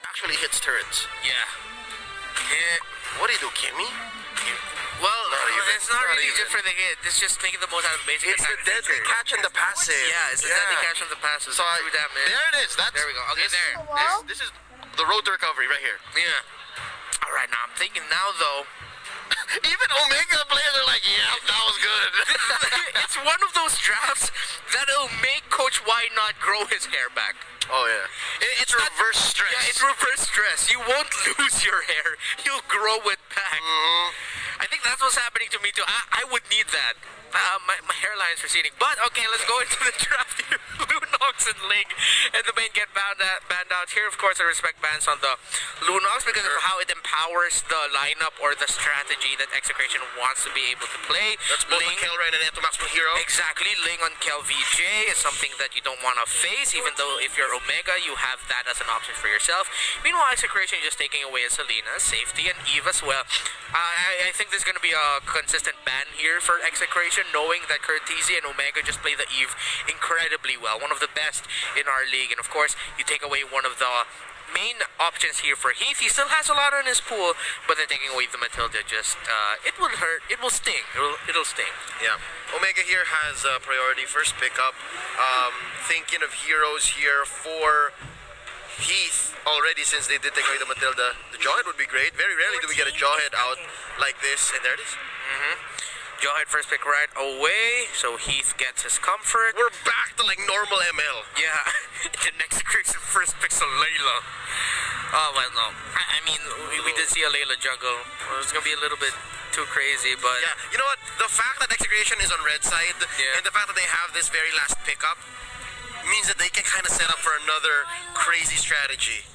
actually hits turrets. Yeah. What do you do, Kimmy? Well, Not even. it's not Not really even. just for the hit. It's just making the most out of the basic It's the attack deadly feature. catch and the passive. Yeah, it's the deadly catch and the passive. So True damage. there it is. That's, There we go. Okay, this, there. This is the road to recovery right here. Yeah. All right, now I'm thinking now though. Even Omega players are like, yeah, that was good. It's one of those drafts that'll make Coach Y not grow his hair back. Oh yeah. It's reverse stress. Yeah, it's reverse stress. You won't lose your hair. You'll grow it back. I think that's what's happening to me too. I would need that. My hairline's receding. But okay, let's go into the draft here. Lunox and Ling and the main get banned out. Here, of course, I respect bans on the Lunox because of how it empowers the lineup or the strategy that Execration wants to be able to play. That's both Ling, a Kelra and an Etomax hero. exactly. Ling on Kel VJ is something that you don't want to face, even though if you're Omega, you have that as an option for yourself. Meanwhile, Execration just taking away a Selena, Safety, and Eve as well. I think there's going to be a consistent ban here for Execration, knowing that Curtisi and Omega just play the Eve incredibly well. One of the best in our league. And of course, you take away one of the main options here for Heath. He still has a lot in his pool, but then taking away the Matilda just, it will hurt. It will sting. It'll sting. Yeah. Omega here has priority first pickup. Thinking of heroes here for Heath already, since they did take away the Matilda. The Jawhead would be great. Very rarely do we get a Jawhead out like this. And there it is. Jawhead first pick right away, so Heath gets his comfort. We're back to like normal ML. Yeah, the next Christian first picks a Layla. Oh, well, no. I mean, we did see a Layla jungle. It's going to be a little bit too crazy, but... Yeah, you know what? The fact that Execration is on red side and the fact that they have this very last pickup means that they can kind of set up for another crazy strategy.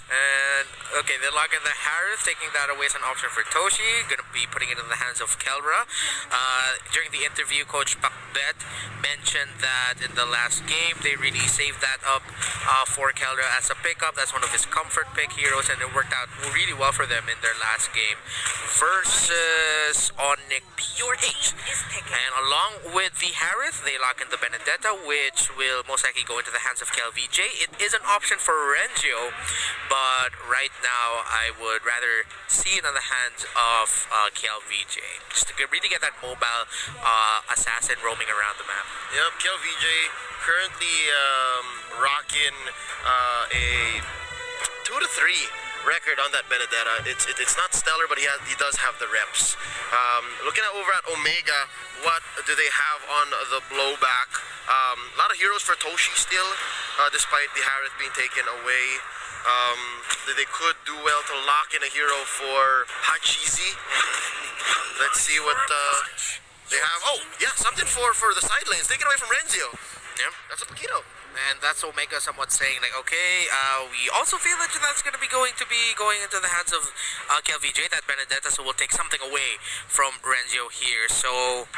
And, okay, they lock in the Harith, taking that away as an option for Toshi. Gonna be putting it in the hands of Kelra. During the interview, Coach Pakbet mentioned that in the last game, they really saved that up for Kelra as a pickup. That's one of his comfort pick heroes, and it worked out really well for them in their last game versus Onyx PH. And along with the Harith, they lock in the Benedetta, which will most likely go into the hands of Kel VJ. It is an option for Renzio, but right now I would rather see it in the hands of Kel VJ, just to really get that mobile assassin roaming around the map. Yep, Kel VJ currently rocking a 2 to 3 record on that Benedetta. It's not stellar, but he does have the reps. Looking at over at Omega, what do they have on the blowback? A lot of heroes for Toshi still, despite the Harith being taken away. They could do well to lock in a hero for Hachizi. Let's see what they have. Oh, yeah, something for the side lanes. Taken away from Renzio. Yeah, that's a Kino. And that's Omega somewhat saying, like, okay, we also feel that that's going to be going into the hands of Kel VJ, that Benedetta, so we'll take something away from Renzio here. So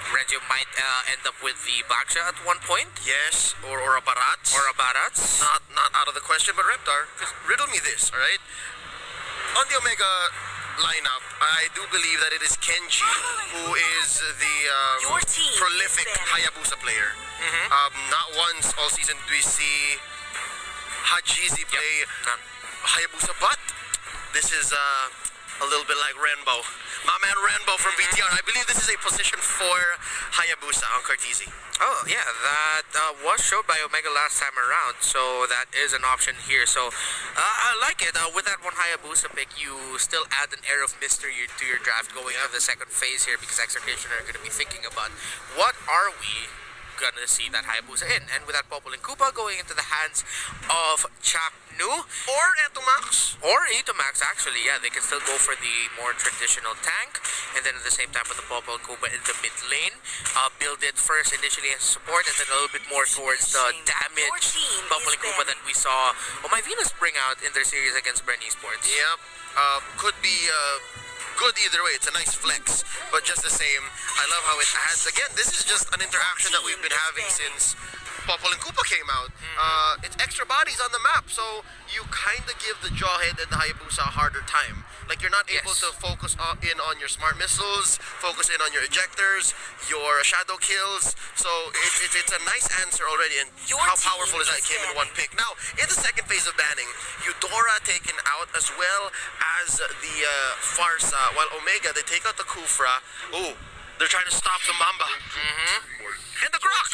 Renzio might end up with the Baksha at one point. Yes, or a Barats. Or a Barats. Not out of the question, but Reptar, riddle me this, alright? On the Omega lineup, I do believe that it is Kenji who is the prolific Hayabusa player. Not once all season do we see Hajizi play Hayabusa, but this is a little bit like Renbo. My man Renbo from BTR. I believe this is a position for Hayabusa on Curtisi. Oh, yeah, that was showed by Omega last time around, so that is an option here. So, I like it. With that one Hayabusa pick, you still add an air of mystery to your draft going into the second phase here, because Execration are going to be thinking about what are we gonna see that Hayabusa in. And with that Popol and Koopa going into the hands of Chaknu or Etomax. Or Etomax, actually. Yeah, they can still go for the more traditional tank, and then at the same time with the Popol and Koopa in the mid lane, build it first initially as support, and then a little bit more towards the damage Popol and Koopa that we saw my Venus bring out in their series against Bren Esports. Yep. Could be good either way. It's a nice flex, but just the same, I love how it has. Again, this is just an interaction that we've been having since Popol and Koopa came out. It's extra bodies on the map, so you kind of give the Jawhead and the Hayabusa a harder time. Like, you're not able to focus in on your smart missiles, focus in on your ejectors, your shadow kills. So it's a nice answer already, and how powerful is that? It came in one pick. Now, in the second phase of banning, Eudora taken out as well as the Farsa, while Omega, they take out the Kufra. Oh, they're trying to stop the Mamba. And the Grok!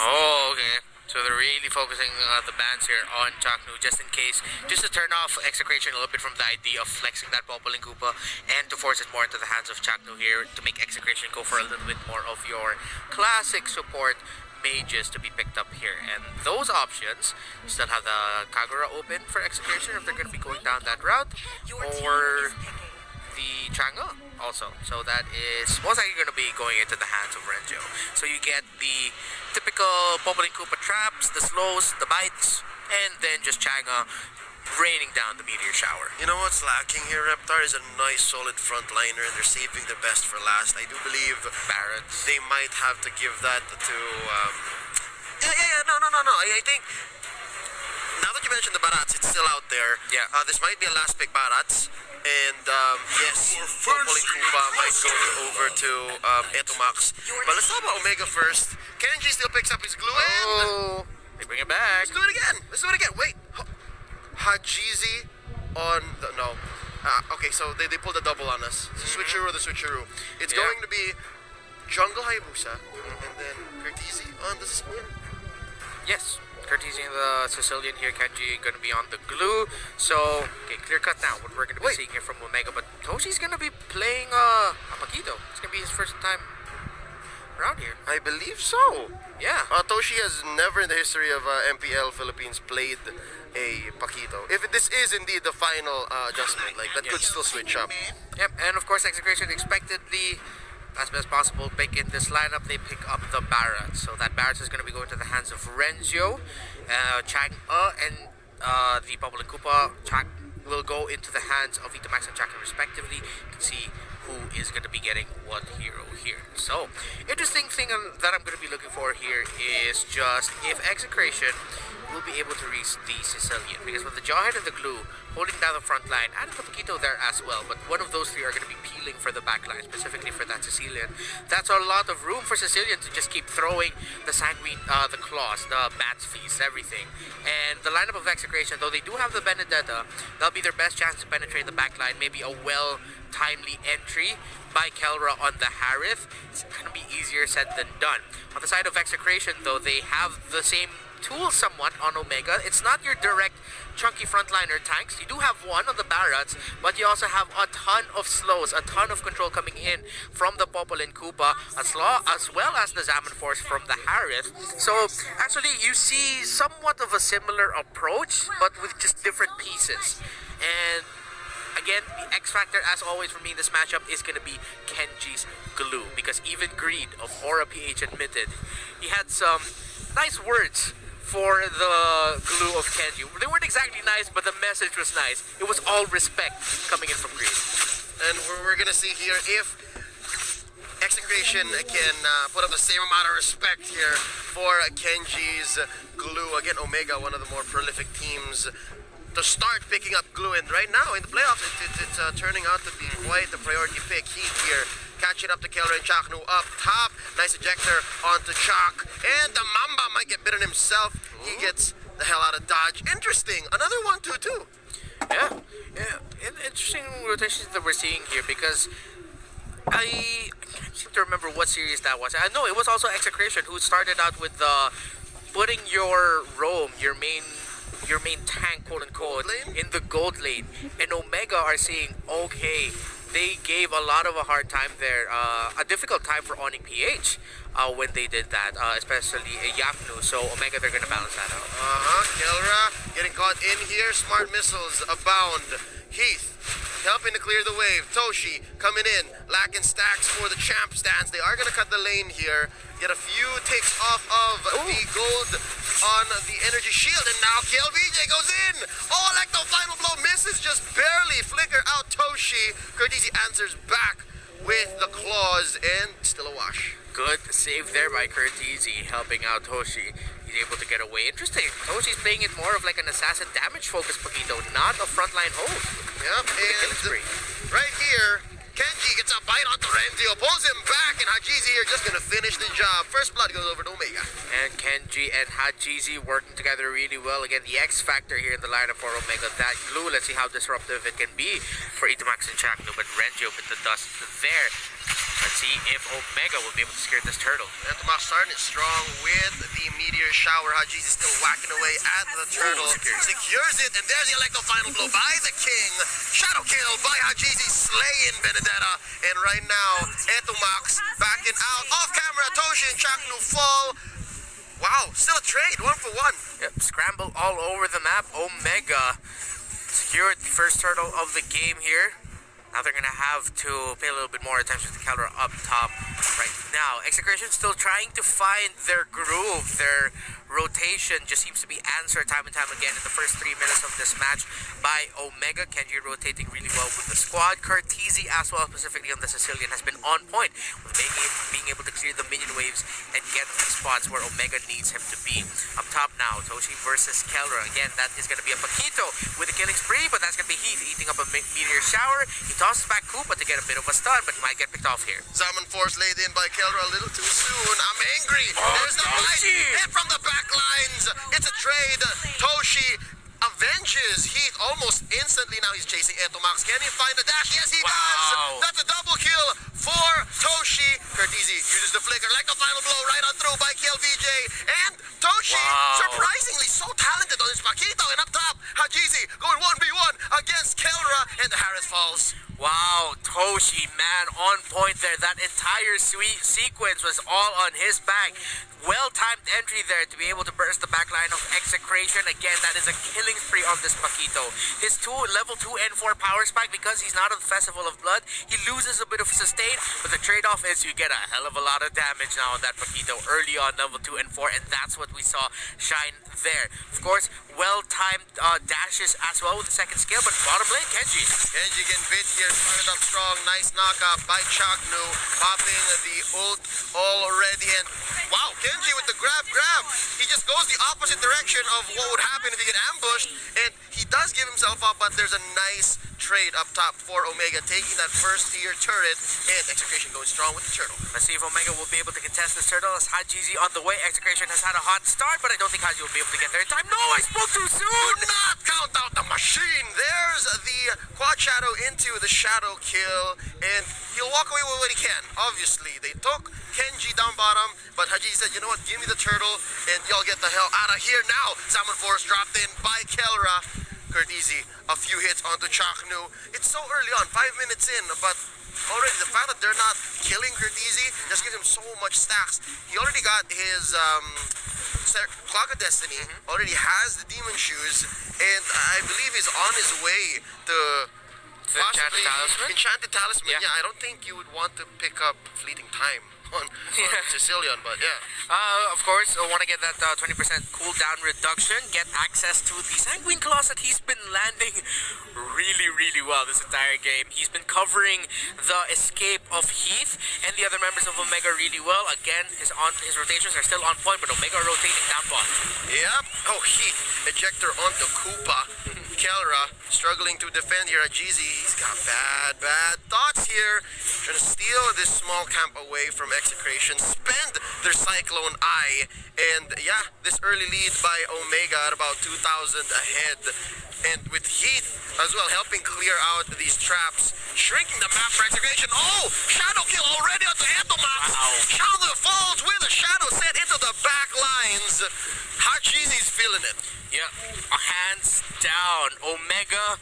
Oh, okay. So they're really focusing the bans here on Chaknu just in case, just to turn off Execration a little bit from the idea of flexing that Popol and Koopa and to force it more into the hands of Chaknu here to make Execration go for a little bit more of your classic support mages to be picked up here. And those options, you still have the Kagura open for Execration if they're going to be going down that route, or the Chang'e also. So that is most likely going to be going into the hands of Renjo. So you get the typical Popol and Koopa traps, the slows, the bites, and then just Chang'e raining down the meteor shower. You know what's lacking here, Reptar, is a nice solid frontliner, and they're saving their best for last. I do believe Barretts. they might have to give that to no. I think now that you mentioned the Barats, it's still out there. Yeah. This might be a last pick Barats. And yes, Popol and Koopa might go over to Etomax. But let's talk about Omega first. Kenji still picks up his glue in. Oh, they bring it back. Let's do it again. Wait. Hajizi on the... No. Okay, so they pulled a double on us. The switcheroo. It's going to be Jungle Hayabusa and then Curtizi on the spin. Yes. Cartesian, the Sicilian here, Kenji going to be on the glue. So, okay, clear cut now what we're going to be seeing here from Omega. But Toshi's going to be playing Paquito. It's going to be his first time around here. I believe so. Yeah. Toshi has never in the history of MPL Philippines played a Paquito. If this is indeed the final adjustment, like that could still switch up. Yep, and of course Execration expectedly, as best possible, pick in this lineup, they pick up the Barret. So that Barret is going to be going to the hands of Renzo, Chang'e, and the Popol and Koopa. Chak will go into the hands of Itamax and Chakra respectively. You can see who is going to be getting what hero here. So, interesting thing that I'm going to be looking for here is just if Execration will be able to reach the Sicilian, because with the Jawhead and the glue holding down the front line, and the Paquito there as well, but one of those three are going to be peeling for the back line, specifically for that Sicilian. That's a lot of room for Sicilian to just keep throwing the Sanguine, the claws, the Bats Feast, everything. And the lineup of Execration, though they do have the Benedetta, that'll be their best chance to penetrate the back line, maybe a timely entry by Kelra on the Harith. It's going to be easier said than done. On the side of Execration, though, they have the same tool somewhat on Omega. It's not your direct chunky frontliner tanks. You do have one on the Barrats, but you also have a ton of slows, a ton of control coming in from the Popol and Koopa, as well as the Zaman Force from the Harith. So actually you see somewhat of a similar approach, but with just different pieces. And again, the X factor, as always for me in this matchup, is going to be Kenji's glue, because even Greed of Aura PH admitted he had some nice words for the glue of Kenji. They weren't exactly nice, but the message was nice. It was all respect coming in from Greed. And we're going to see here if Execration can put up the same amount of respect here for Kenji's glue. Again, Omega, one of the more prolific teams to start picking up glue, and right now in the playoffs it's turning out to be quite the priority pick. Heat here catching up to Kelra and Chaknu up top. Nice ejector onto Chak, and the Mamba might get bitten himself. He gets the hell out of dodge. Interesting, another 1-2-2. Yeah. Interesting rotations that we're seeing here, because I can't seem to remember what series that was. I know it was also Execration who started out with putting your roam, your main tank, quote unquote, in the gold lane, and Omega are seeing, okay, they gave a lot of a hard time there, a difficult time for Onyx PH when they did that, especially Yafnu. So Omega, they're gonna balance that out. Kelra getting caught in here. Smart missiles abound. Heath helping to clear the wave. Toshi coming in, lacking stacks for the champ stance. They are gonna cut the lane here. Get a few takes off of the gold on the energy shield, and now KLVJ goes in. Oh, Electo final blow misses. misses just barely. Flicker out Toshi. Cortese answers back with the claws and still a wash. Good save there by Cortese, helping out Toshi. He's able to get away. Interesting. Toshi's playing it more of like an assassin damage focused Paquito, not a frontline hold. Yep, and right here, Kenji gets a bite onto Renzio, pulls him back, and Hajizi here just gonna finish the job. First blood goes over to Omega. And Kenji and Hajizi working together really well. Again, the X factor here in the lineup for Omega. That glue, let's see how disruptive it can be for Itomax and Chakno. But Renzio with the dust there. Let's see if Omega will be able to scare this turtle. And Tomas starting it strong with the meteor shower. Hajizi still whacking away at the turtle. Secures it, and there's the electro final blow by the king. Shadow kill by Hajizi, slaying Benedetta. And right now, Etomax backing out. Off camera, Toshi and Chaknu fall. Wow, still a trade, 1-for-1. Yep, scramble all over the map. Omega secured the first turtle of the game here. Now they're going to have to pay a little bit more attention to Caldera up top right now. Execration still trying to find their groove. Their rotation just seems to be answered time and time again in the first 3 minutes of this match by Omega. Kenji rotating really well with the squad. Cortese as well, specifically on the Sicilian, has been on point with being able to clear the minion waves and get to the spots where Omega needs him to be. Up top now, Toshi versus Caldera. Again, that is going to be a Paquito with a killing spree, but that's going to be Heath eating up a meteor shower. He tosses back Koopa to get a bit of a stun, but he might get picked off here. Salmon Force laid in by Caldera a little too soon. I'm angry. There's the bite. Hit from the back lines. It's a trade. Toshi avenges Heath almost instantly. Now he's chasing Etomax. Can he find the dash? Yes, he does. That's a double kill for Toshi. Cortese uses the flicker like a final blow right on through by KLVJ. And Toshi, surprisingly so talented on his Paquito. And up top, Hajizi going 1v1 against Caldera, and the Harris falls. Wow, Toshi, man, on point there. That entire sweet sequence was all on his back. Well-timed entry there to be able to burst the backline of Execration. Again, that is a killing spree on this Paquito. His level 2 and 4 power spike, because he's not on the Festival of Blood, he loses a bit of sustain, but the trade-off is you get a hell of a lot of damage now on that Paquito early on level 2 and 4, and that's what we saw shine there. Of course, well-timed dashes as well with the second skill, but bottom lane, Kenji. Kenji getting bit here, started up strong. Nice knockout by Chaknu, popping the ult already, and wow, Kenji with the grab. He just goes the opposite direction of what would happen if he get ambushed, and he does give himself up, but there's a nice trade up top for Omega, taking that first tier turret, and Execration going strong with the turtle. Let's see if Omega will be able to contest this turtle as Hajizi on the way. Execration has had a hot start, but I don't think Haji will be able to get there in time. No, I spoke too soon! Do not count out the machine! There's the quad shadow into the shadow kill, and he'll walk away with what he can. Obviously, they took Kenji down bottom, but Haji said, you know what, give me the turtle, and y'all get the hell out of here now. Salmon Force dropped in by Caldera. Cortese, a few hits onto Chaknu. It's so early on, 5 minutes in, but already the fact that they're not killing Cortese just gives him so much stacks. He already got his Clock of Destiny, already has the Demon Shoes, and I believe he's on his way to possibly Enchanted Talisman. Yeah, I don't think you would want to pick up Fleeting Time on Sicilian, but yeah. Of course, I want to get that 20% cooldown reduction, get access to the Sanguine Claws that he's been landing really well this entire game. He's been covering the escape of Heath and the other members of Omega really well. Again, his rotations are still on point, but Omega rotating down bot. Yep. Oh, Heath. Ejector onto Koopa. Caldera struggling to defend here. Hajizi, he's got bad thoughts here. Trying to steal this small camp away from Execration, spend their Cyclone Eye, and yeah, this early lead by Omega at about 2,000 ahead. And with Heath as well helping clear out these traps, shrinking the map for Execration. Oh, shadow kill already onto Etomax. Shadow falls with a shadow set into the back lines. Hajizi's feeling it. Yeah, hands down. Omega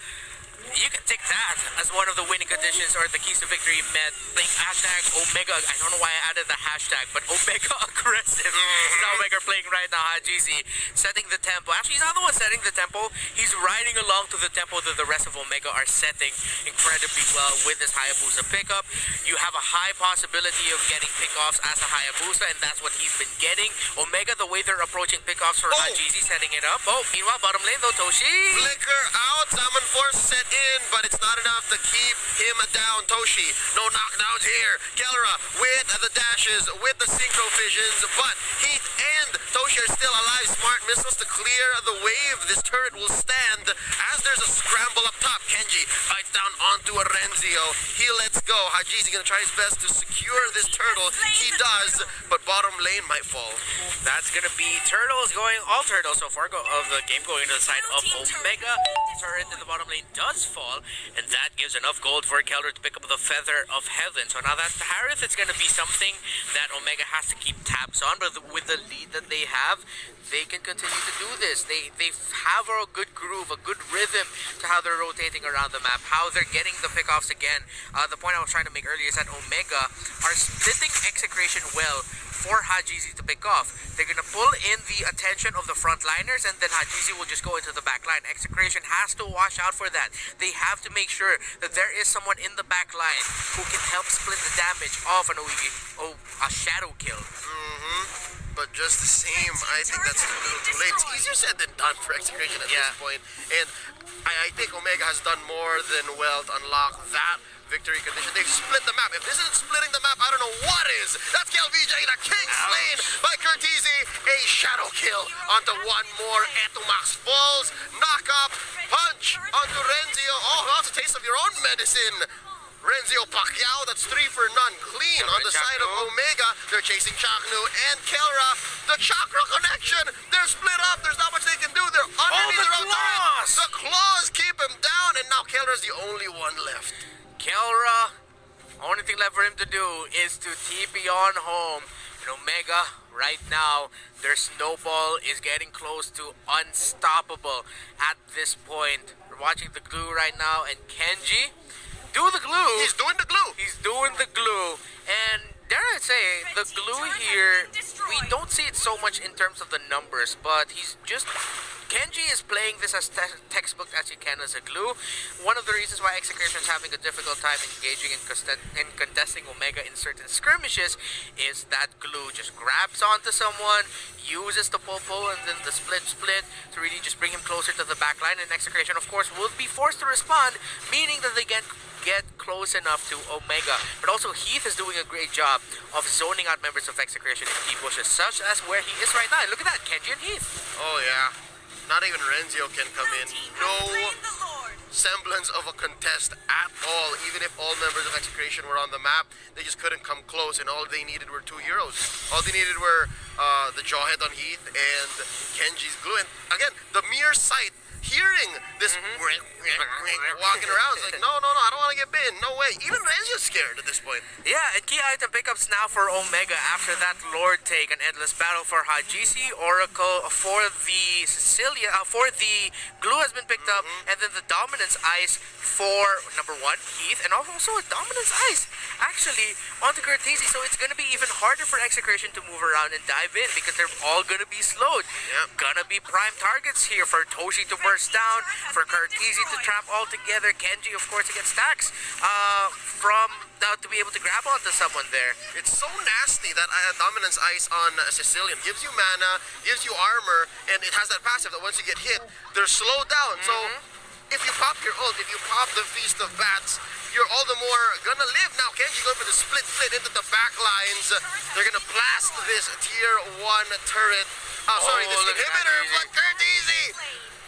You can take that as one of the winning conditions or the keys to victory met. Like hashtag Omega. I don't know why I added the hashtag, but Omega aggressive. Is how Omega playing right now. GZ setting the tempo. Actually, he's not the one setting the tempo. He's riding along to the tempo that the rest of Omega are setting incredibly well with his Hayabusa pickup. You have a high possibility of getting pickoffs as a Hayabusa, and that's what he's been getting. Omega, the way they're approaching pickoffs for GZ, setting it up. Meanwhile, bottom lane though, Toshi. Flicker out, Summon Force set in, but it's not enough to keep him down. Toshi, no knockdowns here. Kellra with the dashes, with the synchro visions, but Heath and Toshi are still alive. Smart missiles to clear the wave. This turret will stand as there's a scramble up top. Kenji bites down onto a Renzio. He lets go. Haji's gonna try his best to secure this turtle. He does, but bottom lane might fall. That's gonna be Turtles going, all Turtles so far of the game going to the side of Omega. Turret in the bottom lane does fall, and that gives enough gold for Keller to pick up the Feather of Heaven. So now that's the Harith. It's gonna be something that Omega has to keep tabs on, but with the lead that they have, they can continue to do this. They have a good groove, a good rhythm to how they're rotating around the map, how they're getting the pickoffs again. The point I was trying to make earlier is that Omega are splitting Execration well for Hajizi to pick off. They're gonna pull in the attention of the frontliners, and then Hajizi will just go into the back line. Execration has to watch out for that. They have to make sure that there is someone in the back line who can help split the damage of a shadow kill. But just the same, I think that's a little too late. It's easier said than done for Execration at this point. And I think Omega has done more than well to unlock that victory condition. They've split the map. If this isn't splitting the map, I don't know what is. That's KLVJ, the king slain by Curtizi. A shadow kill onto one more. Etumax falls. Knock up. Punch onto Renzio. Oh, that's a taste of your own medicine. Renzio Pacquiao, that's 3 for none. Clean on the side of Omega. They're chasing Chaknu and Kellra. The chakra connection. They're split up. There's not much they can do. They're underneath their own turret. The claws keep him down, and now Kellra's the only one left. Kellra, only thing left for him to do is to TP on home. And Omega, right now, their snowball is getting close to unstoppable at this point. We're watching the glue right now, and Kenji, do the glue. He's doing the glue. He's doing the glue. And dare I say, the glue here, we don't see it so much in terms of the numbers, but he's just... Kenji is playing this as textbook as he can as a glue. One of the reasons why Execration is having a difficult time engaging in contesting Omega in certain skirmishes is that glue just grabs onto someone, uses the pull, and then the split to really just bring him closer to the back line. And Execration, of course, will be forced to respond, meaning that they get close enough to Omega. But also Heath is doing a great job of zoning out members of Execration in key bushes, such as where he is right now. Look at that, Kenji and Heath. Oh yeah. Not even Renzio can come in. No semblance of a contest at all. Even if all members of Execration were on the map, they just couldn't come close, and all they needed were 2 heroes. All they needed were the jawhead on Heath and Kenji's glue. And again, the mere sight, hearing this walking around, it's like, no, I don't want to get bitten. No way. Even Renzio's scared at this point. Yeah, and key item pickups now for Omega after that Lord take. An endless battle for Hajisi, Oracle for the Sicilia, for the glue has been picked up, and then the Dominance Ice for number 1, Heath, and also a Dominance Ice actually onto Cortese. So it's going to be even harder for Execration to move around and dive in because they're all going to be slowed. Gonna be prime targets here for Toshi to burst down, for Cortese to trap all together, Kenji, of course, to get stacks to be able to grab onto someone there. It's so nasty that Dominance Ice on Sicilian gives you mana, gives you armor, and it has that passive that once you get hit, they're slowed down. So if you pop your ult, if you pop the Feast of Bats, you're all the more gonna live. Now Kenji going for the split into the back lines. They're gonna blast this tier 1 turret. This inhibitor, but Curtizi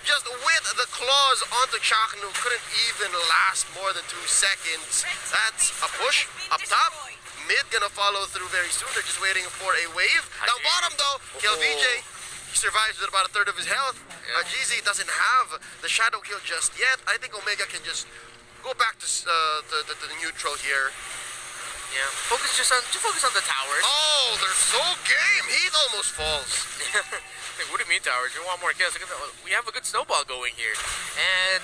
just with the claws onto Chaknu couldn't even last more than 2 seconds. That's a push up top. Mid gonna follow through very soon. They're just waiting for a wave. Down bottom though, KLVJ, he survives with about 1/3 of his health. GZ doesn't have the shadow kill just yet. I think Omega can just go back to the neutral here. Yeah, focus on the towers. Oh, they're so game. Heath almost falls. What do you mean towers? You want more kills? We have a good snowball going here. And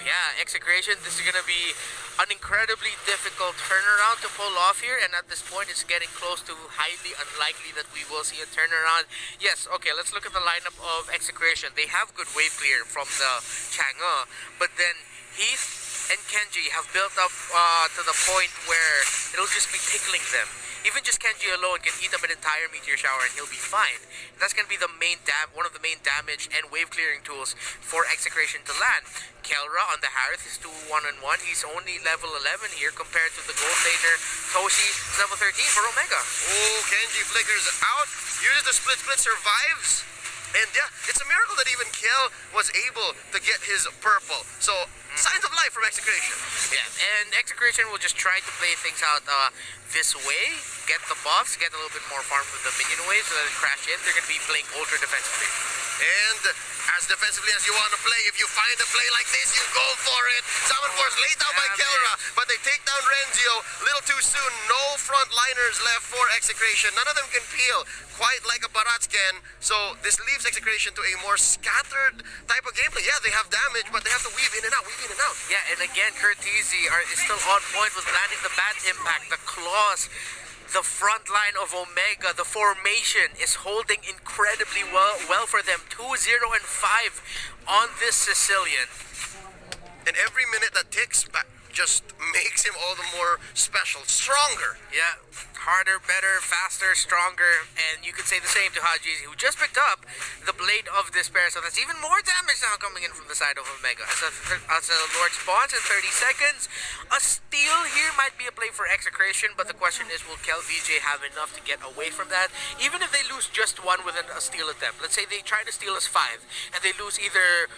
yeah, Execration, this is going to be an incredibly difficult turnaround to pull off here, and at this point it's getting close to highly unlikely that we will see a turnaround. Yes, okay, let's look at the lineup of Execration. They have good wave clear from the Chang'e, but then Heath and Kenji have built up to the point where it'll just be tickling them. Even just Kenji alone can eat up an entire meteor shower and he'll be fine. That's going to be the one of the main damage and wave clearing tools for Execration to land. Kelra on the Harith is 2-1-1. He's only level 11 here compared to the gold laner Toshi, level 13 for Omega. Oh, Kenji flickers out, uses the split, survives. And yeah, it's a miracle that even Kel was able to get his purple. So, signs of life from Execration. Yeah, and Execration will just try to play things out this way, get the buffs, get a little bit more farm from the minion wave so that it crash in. They're going to be playing ultra defensively. And as defensively as you want to play, if you find a play like this, you go for it. Summon Force laid down by Kelra, but they take down Renzio a little too soon. No frontliners left for Execration. None of them can peel, quite like a Barats can. So this leaves Execration to a more scattered type of gameplay. Yeah, they have damage, but they have to weave in and out, weave in and out. Yeah, and again, Curtizi is still on point with landing the bad impact, the claws. The front line of Omega, the formation is holding incredibly well for them. 2-0 and 5 on this Sicilian. And every minute that ticks back just makes him all the more special, stronger. Yeah, harder, better, faster, stronger, and you could say the same to Hajizi, who just picked up the Blade of Despair, so that's even more damage now coming in from the side of Omega. As a Lord spawns in 30 seconds, a steal here might be a play for Execration, but the question is, will KelVJ have enough to get away from that? Even if they lose just one with a steal attempt, let's say they try to steal us 5, and they lose either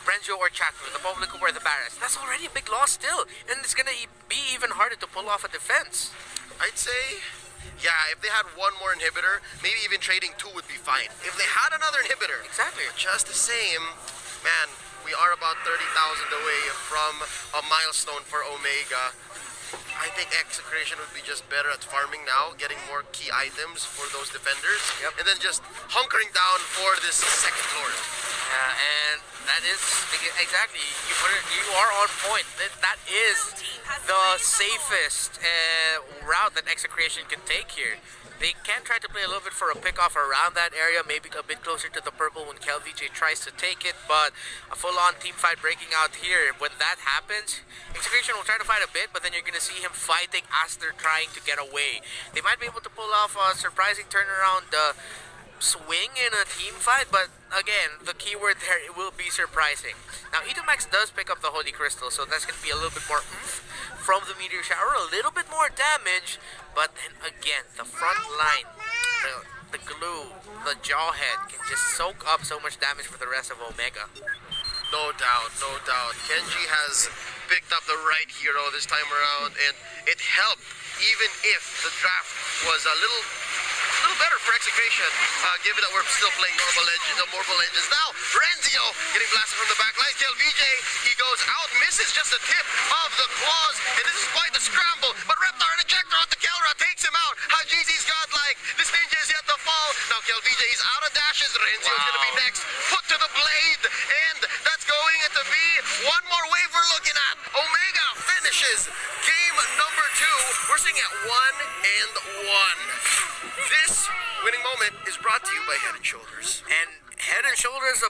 Renzo or Chatru, the public or the Barras, that's already a big loss still, and it's gonna be even harder to pull off a defense. I'd say, yeah, if they had one more inhibitor, maybe even trading 2 would be fine. If they had another inhibitor, exactly, just the same, man, we are about 30,000 away from a milestone for Omega. I think Execration would be just better at farming now, getting more key items for those defenders, and then just hunkering down for this second Lord. Yeah, and that is exactly, you are on point. That is the safest route that Execration can take here. They can try to play a little bit for a pick-off around that area, maybe a bit closer to the purple when KelVJ tries to take it, but a full-on team fight breaking out here. When that happens, Execration will try to fight a bit, but then you're going to see him fighting as they're trying to get away. They might be able to pull off a surprising turnaround swing in a team fight, but again, the keyword there, it will be surprising. Now, Itomax does pick up the Holy Crystal, so that's going to be a little bit more oomph from the Meteor Shower, a little bit more damage, but then again, the front line, the glue, the jawhead can just soak up so much damage for the rest of Omega. No doubt, no doubt. Kenji has picked up the right hero this time around, and it helped, even if the draft was a little better for Execration, given that we're still playing normal legends. Now, Renzio getting blasted from the back line. KelVJ, he goes out, misses just the tip of the claws, and this is quite the scramble, but Reptar and Ejector onto Kelra takes him out. Hajizi's godlike. This ninja is yet to fall. Now, KelVJ is out of dashes. Renzio is going to be next. Put to the blade, and that's going to be one more wave we're looking at. Omega finishes game number 2. We're sitting at 1-1. This winning moment is brought to you by Head & Shoulders. And Head & Shoulders